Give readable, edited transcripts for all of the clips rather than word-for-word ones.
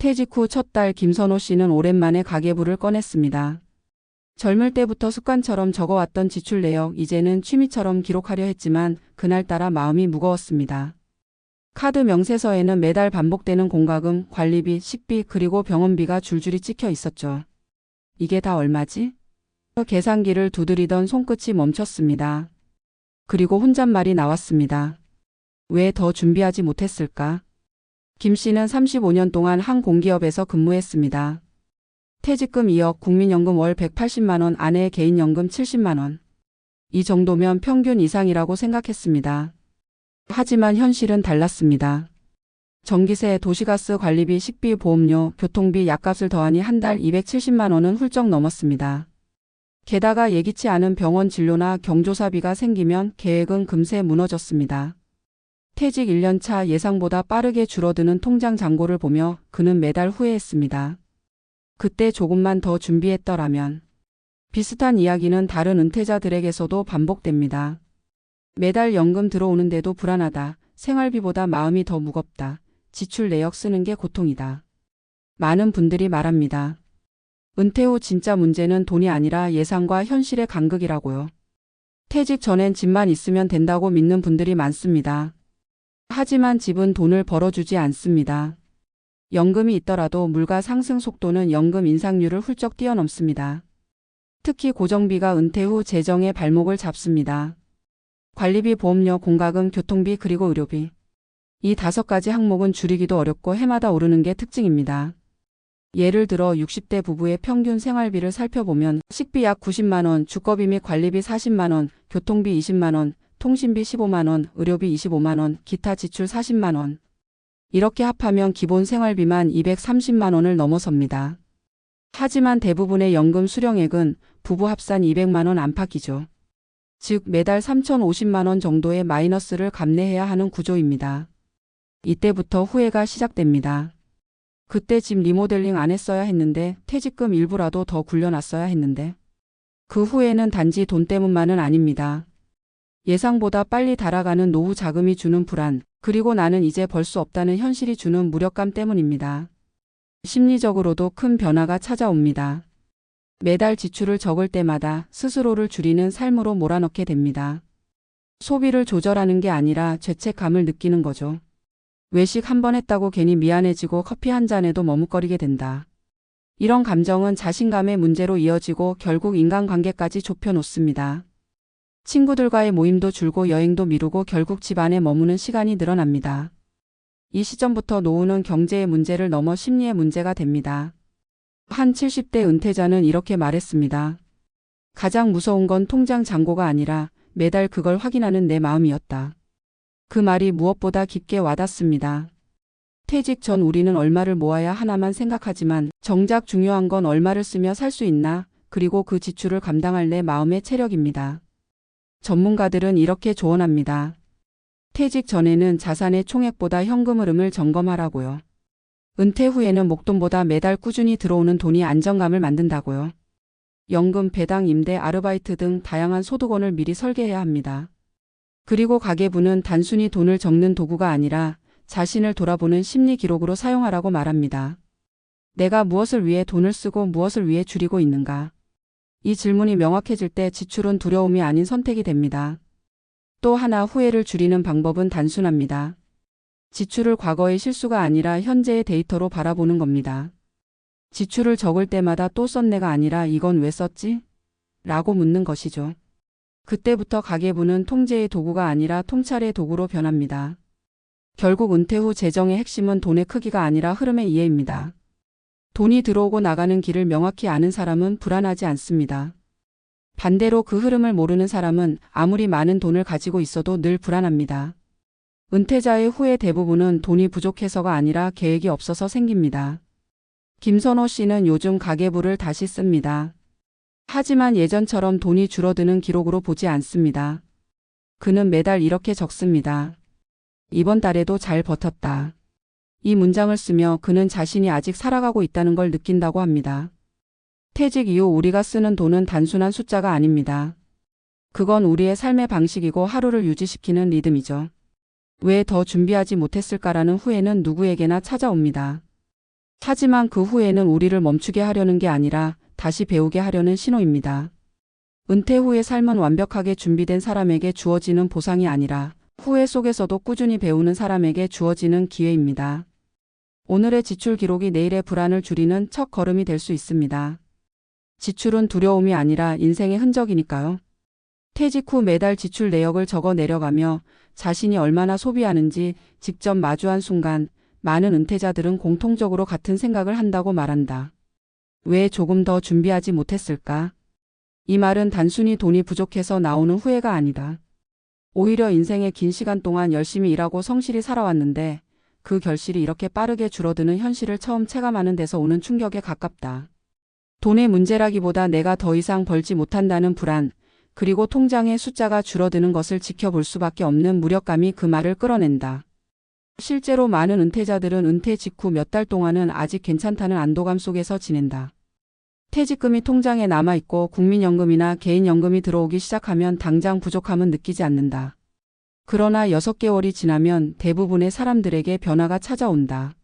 퇴직 후 첫 달 김선호 씨는 오랜만에 가계부를 꺼냈습니다. 젊을 때부터 습관처럼 적어왔던 지출 내역 이제는 취미처럼 기록하려 했지만 그날따라 마음이 무거웠습니다. 카드 명세서에는 매달 반복되는 공과금, 관리비, 식비 그리고 병원비가 줄줄이 찍혀 있었죠. 이게 다 얼마지? 계산기를 두드리던 손끝이 멈췄습니다. 그리고 혼잣말이 나왔습니다. 왜 더 준비하지 못했을까? 김 씨는 35년 동안 한 공기업에서 근무했습니다. 퇴직금 2억, 국민연금 월 180만 원, 아내의 개인연금 70만 원. 이 정도면 평균 이상이라고 생각했습니다. 하지만 현실은 달랐습니다. 전기세, 도시가스 관리비, 식비, 보험료, 교통비, 약값을 더하니 한 달 270만 원은 훌쩍 넘었습니다. 게다가 예기치 않은 병원 진료나 경조사비가 생기면 계획은 금세 무너졌습니다. 퇴직 1년 차 예상보다 빠르게 줄어드는 통장 잔고를 보며 그는 매달 후회했습니다. 그때 조금만 더 준비했더라면. 비슷한 이야기는 다른 은퇴자들에게서도 반복됩니다. 매달 연금 들어오는데도 불안하다. 생활비보다 마음이 더 무겁다. 지출 내역 쓰는 게 고통이다. 많은 분들이 말합니다. 은퇴 후 진짜 문제는 돈이 아니라 예상과 현실의 간극이라고요. 퇴직 전엔 집만 있으면 된다고 믿는 분들이 많습니다. 하지만 집은 돈을 벌어주지 않습니다. 연금이 있더라도 물가 상승 속도는 연금 인상률을 훌쩍 뛰어넘습니다. 특히 고정비가 은퇴 후 재정의 발목을 잡습니다. 관리비, 보험료, 공과금, 교통비 그리고 의료비. 이 5가지 항목은 줄이기도 어렵고 해마다 오르는 게 특징입니다. 예를 들어 60대 부부의 평균 생활비를 살펴보면 식비 약 90만 원, 주거비 및 관리비 40만 원, 교통비 20만 원, 통신비 15만 원, 의료비 25만 원, 기타 지출 40만 원. 이렇게 합하면 기본 생활비만 230만 원을 넘어섭니다. 하지만 대부분의 연금 수령액은 부부 합산 200만 원 안팎이죠. 즉 매달 3,050만 원 정도의 마이너스를 감내해야 하는 구조입니다. 이때부터 후회가 시작됩니다. 그때 집 리모델링 안 했어야 했는데, 퇴직금 일부라도 더 굴려놨어야 했는데. 그 후회는 단지 돈 때문만은 아닙니다. 예상보다 빨리 달아가는 노후 자금이 주는 불안, 그리고 나는 이제 벌 수 없다는 현실이 주는 무력감 때문입니다. 심리적으로도 큰 변화가 찾아옵니다. 매달 지출을 적을 때마다 스스로를 줄이는 삶으로 몰아넣게 됩니다. 소비를 조절하는 게 아니라 죄책감을 느끼는 거죠. 외식 한 번 했다고 괜히 미안해지고 커피 한 잔에도 머뭇거리게 된다. 이런 감정은 자신감의 문제로 이어지고 결국 인간관계까지 좁혀놓습니다. 친구들과의 모임도 줄고 여행도 미루고 결국 집 안에 머무는 시간이 늘어납니다. 이 시점부터 노후는 경제의 문제를 넘어 심리의 문제가 됩니다. 한 70대 은퇴자는 이렇게 말했습니다. 가장 무서운 건 통장 잔고가 아니라 매달 그걸 확인하는 내 마음이었다. 그 말이 무엇보다 깊게 와닿습니다. 퇴직 전 우리는 얼마를 모아야 하나만 생각하지만 정작 중요한 건 얼마를 쓰며 살 수 있나, 그리고 그 지출을 감당할 내 마음의 체력입니다. 전문가들은 이렇게 조언합니다. 퇴직 전에는 자산의 총액보다 현금 흐름을 점검하라고요. 은퇴 후에는 목돈보다 매달 꾸준히 들어오는 돈이 안정감을 만든다고요. 연금, 배당, 임대, 아르바이트 등 다양한 소득원을 미리 설계해야 합니다. 그리고 가계부는 단순히 돈을 적는 도구가 아니라 자신을 돌아보는 심리 기록으로 사용하라고 말합니다. 내가 무엇을 위해 돈을 쓰고 무엇을 위해 줄이고 있는가? 이 질문이 명확해질 때 지출은 두려움이 아닌 선택이 됩니다. 또 하나 후회를 줄이는 방법은 단순합니다. 지출을 과거의 실수가 아니라 현재의 데이터로 바라보는 겁니다. 지출을 적을 때마다 또 썼네가 아니라 이건 왜 썼지? 라고 묻는 것이죠. 그때부터 가계부는 통제의 도구가 아니라 통찰의 도구로 변합니다. 결국 은퇴 후 재정의 핵심은 돈의 크기가 아니라 흐름의 이해입니다. 돈이 들어오고 나가는 길을 명확히 아는 사람은 불안하지 않습니다. 반대로 그 흐름을 모르는 사람은 아무리 많은 돈을 가지고 있어도 늘 불안합니다. 은퇴자의 후회 대부분은 돈이 부족해서가 아니라 계획이 없어서 생깁니다. 김선호 씨는 요즘 가계부를 다시 씁니다. 하지만 예전처럼 돈이 줄어드는 기록으로 보지 않습니다. 그는 매달 이렇게 적습니다. 이번 달에도 잘 버텼다. 이 문장을 쓰며 그는 자신이 아직 살아가고 있다는 걸 느낀다고 합니다. 퇴직 이후 우리가 쓰는 돈은 단순한 숫자가 아닙니다. 그건 우리의 삶의 방식이고 하루를 유지시키는 리듬이죠. 왜 더 준비하지 못했을까라는 후회는 누구에게나 찾아옵니다. 하지만 그 후에는 우리를 멈추게 하려는 게 아니라 다시 배우게 하려는 신호입니다. 은퇴 후의 삶은 완벽하게 준비된 사람에게 주어지는 보상이 아니라 후회 속에서도 꾸준히 배우는 사람에게 주어지는 기회입니다. 오늘의 지출 기록이 내일의 불안을 줄이는 첫 걸음이 될 수 있습니다. 지출은 두려움이 아니라 인생의 흔적이니까요. 퇴직 후 매달 지출 내역을 적어 내려가며 자신이 얼마나 소비하는지 직접 마주한 순간 많은 은퇴자들은 공통적으로 같은 생각을 한다고 말한다. 왜 조금 더 준비하지 못했을까? 이 말은 단순히 돈이 부족해서 나오는 후회가 아니다. 오히려 인생의 긴 시간 동안 열심히 일하고 성실히 살아왔는데 그 결실이 이렇게 빠르게 줄어드는 현실을 처음 체감하는 데서 오는 충격에 가깝다. 돈의 문제라기보다 내가 더 이상 벌지 못한다는 불안, 그리고 통장의 숫자가 줄어드는 것을 지켜볼 수밖에 없는 무력감이 그 말을 끌어낸다. 실제로 많은 은퇴자들은 은퇴 직후 몇 달 동안은 아직 괜찮다는 안도감 속에서 지낸다. 퇴직금이 통장에 남아있고 국민연금이나 개인연금이 들어오기 시작하면 당장 부족함은 느끼지 않는다. 그러나 6개월이 지나면 대부분의 사람들에게 변화가 찾아온다.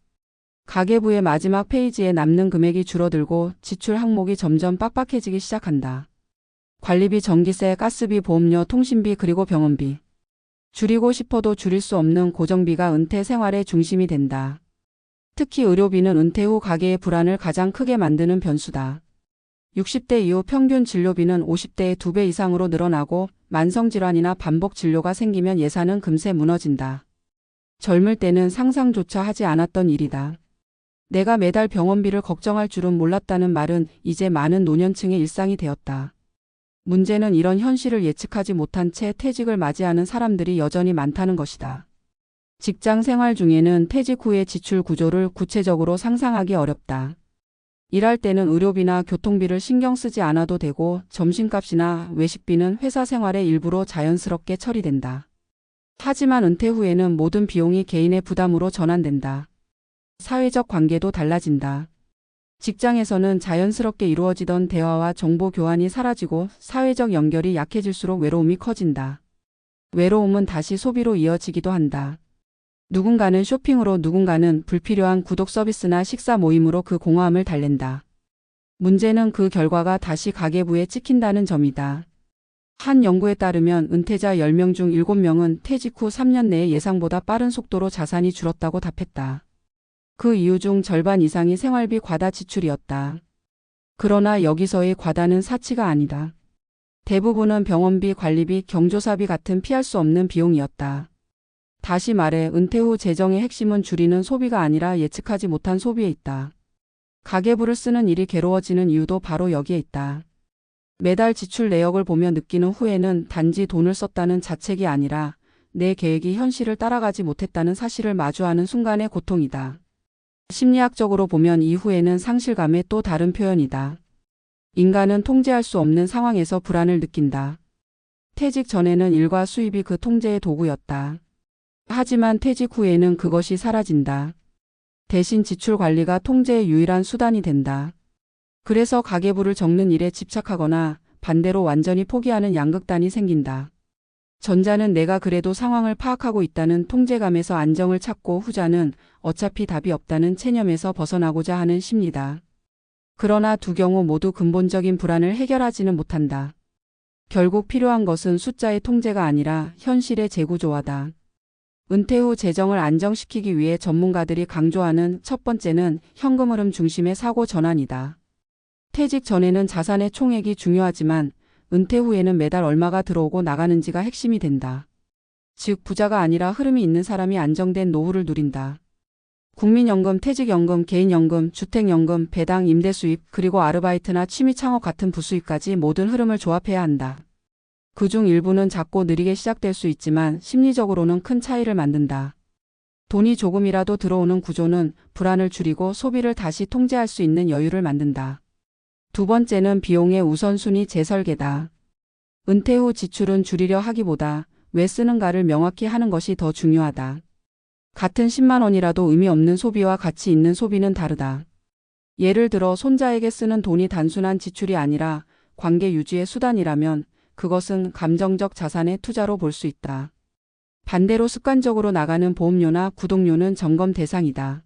가계부의 마지막 페이지에 남는 금액이 줄어들고 지출 항목이 점점 빡빡해지기 시작한다. 관리비, 전기세, 가스비, 보험료, 통신비 그리고 병원비. 줄이고 싶어도 줄일 수 없는 고정비가 은퇴 생활의 중심이 된다. 특히 의료비는 은퇴 후 가계의 불안을 가장 크게 만드는 변수다. 60대 이후 평균 진료비는 50대의 2배 이상으로 늘어나고 만성질환이나 반복 진료가 생기면 예산은 금세 무너진다. 젊을 때는 상상조차 하지 않았던 일이다. 내가 매달 병원비를 걱정할 줄은 몰랐다는 말은 이제 많은 노년층의 일상이 되었다. 문제는 이런 현실을 예측하지 못한 채 퇴직을 맞이하는 사람들이 여전히 많다는 것이다. 직장 생활 중에는 퇴직 후의 지출 구조를 구체적으로 상상하기 어렵다. 일할 때는 의료비나 교통비를 신경 쓰지 않아도 되고 점심값이나 외식비는 회사 생활의 일부로 자연스럽게 처리된다. 하지만 은퇴 후에는 모든 비용이 개인의 부담으로 전환된다. 사회적 관계도 달라진다. 직장에서는 자연스럽게 이루어지던 대화와 정보 교환이 사라지고 사회적 연결이 약해질수록 외로움이 커진다. 외로움은 다시 소비로 이어지기도 한다. 누군가는 쇼핑으로, 누군가는 불필요한 구독 서비스나 식사 모임으로 그 공허함을 달랜다. 문제는 그 결과가 다시 가계부에 찍힌다는 점이다. 한 연구에 따르면 은퇴자 10명 중 7명은 퇴직 후 3년 내에 예상보다 빠른 속도로 자산이 줄었다고 답했다. 그 이유 중 절반 이상이 생활비 과다 지출이었다. 그러나 여기서의 과다는 사치가 아니다. 대부분은 병원비, 관리비, 경조사비 같은 피할 수 없는 비용이었다. 다시 말해 은퇴 후 재정의 핵심은 줄이는 소비가 아니라 예측하지 못한 소비에 있다. 가계부를 쓰는 일이 괴로워지는 이유도 바로 여기에 있다. 매달 지출 내역을 보며 느끼는 후회는 단지 돈을 썼다는 자책이 아니라 내 계획이 현실을 따라가지 못했다는 사실을 마주하는 순간의 고통이다. 심리학적으로 보면 이 후회는 상실감의 또 다른 표현이다. 인간은 통제할 수 없는 상황에서 불안을 느낀다. 퇴직 전에는 일과 수입이 그 통제의 도구였다. 하지만 퇴직 후에는 그것이 사라진다. 대신 지출 관리가 통제의 유일한 수단이 된다. 그래서 가계부를 적는 일에 집착하거나 반대로 완전히 포기하는 양극단이 생긴다. 전자는 내가 그래도 상황을 파악하고 있다는 통제감에서 안정을 찾고, 후자는 어차피 답이 없다는 체념에서 벗어나고자 하는 심리다. 그러나 두 경우 모두 근본적인 불안을 해결하지는 못한다. 결국 필요한 것은 숫자의 통제가 아니라 현실의 재구조화다. 은퇴 후 재정을 안정시키기 위해 전문가들이 강조하는 첫 번째는 현금 흐름 중심의 사고 전환이다. 퇴직 전에는 자산의 총액이 중요하지만 은퇴 후에는 매달 얼마가 들어오고 나가는지가 핵심이 된다. 즉 부자가 아니라 흐름이 있는 사람이 안정된 노후를 누린다. 국민연금, 퇴직연금, 개인연금, 주택연금, 배당, 임대 수입, 그리고 아르바이트나 취미 창업 같은 부수입까지 모든 흐름을 조합해야 한다. 그중 일부는 작고 느리게 시작될 수 있지만 심리적으로는 큰 차이를 만든다. 돈이 조금이라도 들어오는 구조는 불안을 줄이고 소비를 다시 통제할 수 있는 여유를 만든다. 두 번째는 비용의 우선순위 재설계다. 은퇴 후 지출은 줄이려 하기보다 왜 쓰는가를 명확히 하는 것이 더 중요하다. 같은 10만 원이라도 의미 없는 소비와 가치 있는 소비는 다르다. 예를 들어 손자에게 쓰는 돈이 단순한 지출이 아니라 관계 유지의 수단이라면 그것은 감정적 자산의 투자로 볼 수 있다. 반대로 습관적으로 나가는 보험료나 구독료는 점검 대상이다.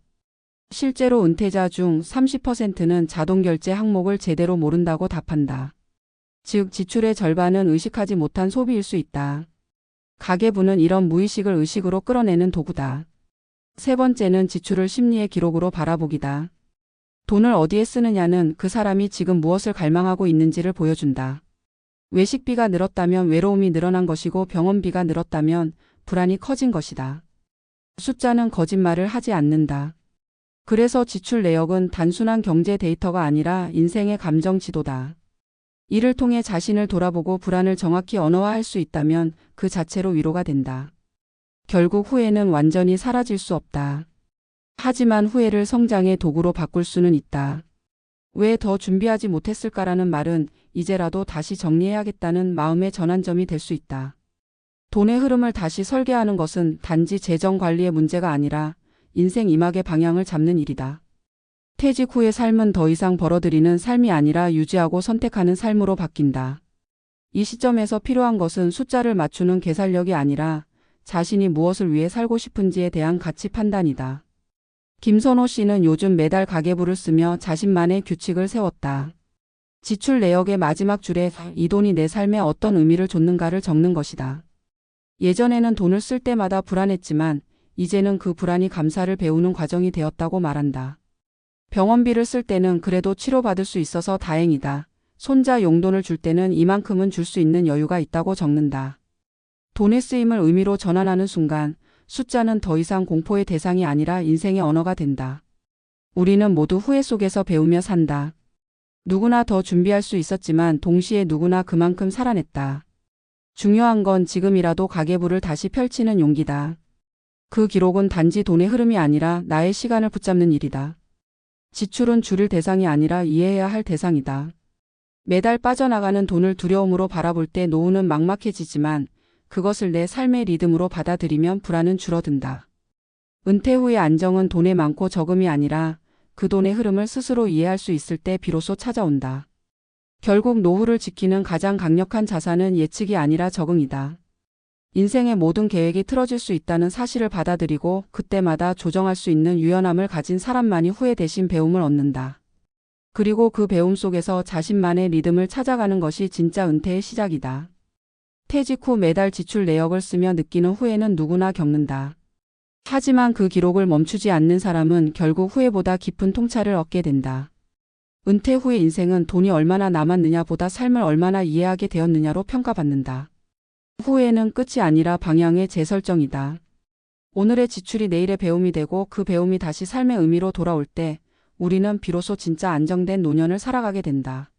실제로 은퇴자 중 30%는 자동결제 항목을 제대로 모른다고 답한다. 즉, 지출의 절반은 의식하지 못한 소비일 수 있다. 가계부는 이런 무의식을 의식으로 끌어내는 도구다. 세 번째는 지출을 심리의 기록으로 바라보기다. 돈을 어디에 쓰느냐는 그 사람이 지금 무엇을 갈망하고 있는지를 보여준다. 외식비가 늘었다면 외로움이 늘어난 것이고 병원비가 늘었다면 불안이 커진 것이다. 숫자는 거짓말을 하지 않는다. 그래서 지출 내역은 단순한 경제 데이터가 아니라 인생의 감정 지도다. 이를 통해 자신을 돌아보고 불안을 정확히 언어화할 수 있다면 그 자체로 위로가 된다. 결국 후회는 완전히 사라질 수 없다. 하지만 후회를 성장의 도구로 바꿀 수는 있다. 왜 더 준비하지 못했을까라는 말은 이제라도 다시 정리해야겠다는 마음의 전환점이 될 수 있다. 돈의 흐름을 다시 설계하는 것은 단지 재정 관리의 문제가 아니라 인생 이막의 방향을 잡는 일이다. 퇴직 후의 삶은 더 이상 벌어들이는 삶이 아니라 유지하고 선택하는 삶으로 바뀐다. 이 시점에서 필요한 것은 숫자를 맞추는 계산력이 아니라 자신이 무엇을 위해 살고 싶은지에 대한 가치 판단이다. 김선호 씨는 요즘 매달 가계부를 쓰며 자신만의 규칙을 세웠다. 지출 내역의 마지막 줄에 이 돈이 내 삶에 어떤 의미를 줬는가를 적는 것이다. 예전에는 돈을 쓸 때마다 불안했지만 이제는 그 불안이 감사를 배우는 과정이 되었다고 말한다. 병원비를 쓸 때는 그래도 치료받을 수 있어서 다행이다. 손자 용돈을 줄 때는 이만큼은 줄 수 있는 여유가 있다고 적는다. 돈의 쓰임을 의미로 전환하는 순간 숫자는 더 이상 공포의 대상이 아니라 인생의 언어가 된다. 우리는 모두 후회 속에서 배우며 산다. 누구나 더 준비할 수 있었지만 동시에 누구나 그만큼 살아냈다. 중요한 건 지금이라도 가계부를 다시 펼치는 용기다. 그 기록은 단지 돈의 흐름이 아니라 나의 시간을 붙잡는 일이다. 지출은 줄일 대상이 아니라 이해해야 할 대상이다. 매달 빠져나가는 돈을 두려움으로 바라볼 때 노후는 막막해지지만 그것을 내 삶의 리듬으로 받아들이면 불안은 줄어든다. 은퇴 후의 안정은 돈의 많고 적음이 아니라 그 돈의 흐름을 스스로 이해할 수 있을 때 비로소 찾아온다. 결국 노후를 지키는 가장 강력한 자산은 예측이 아니라 적응이다. 인생의 모든 계획이 틀어질 수 있다는 사실을 받아들이고 그때마다 조정할 수 있는 유연함을 가진 사람만이 후회 대신 배움을 얻는다. 그리고 그 배움 속에서 자신만의 리듬을 찾아가는 것이 진짜 은퇴의 시작이다. 퇴직 후 매달 지출 내역을 쓰며 느끼는 후회는 누구나 겪는다. 하지만 그 기록을 멈추지 않는 사람은 결국 후회보다 깊은 통찰을 얻게 된다. 은퇴 후의 인생은 돈이 얼마나 남았느냐보다 삶을 얼마나 이해하게 되었느냐로 평가받는다. 후회는 끝이 아니라 방향의 재설정이다. 오늘의 지출이 내일의 배움이 되고 그 배움이 다시 삶의 의미로 돌아올 때 우리는 비로소 진짜 안정된 노년을 살아가게 된다.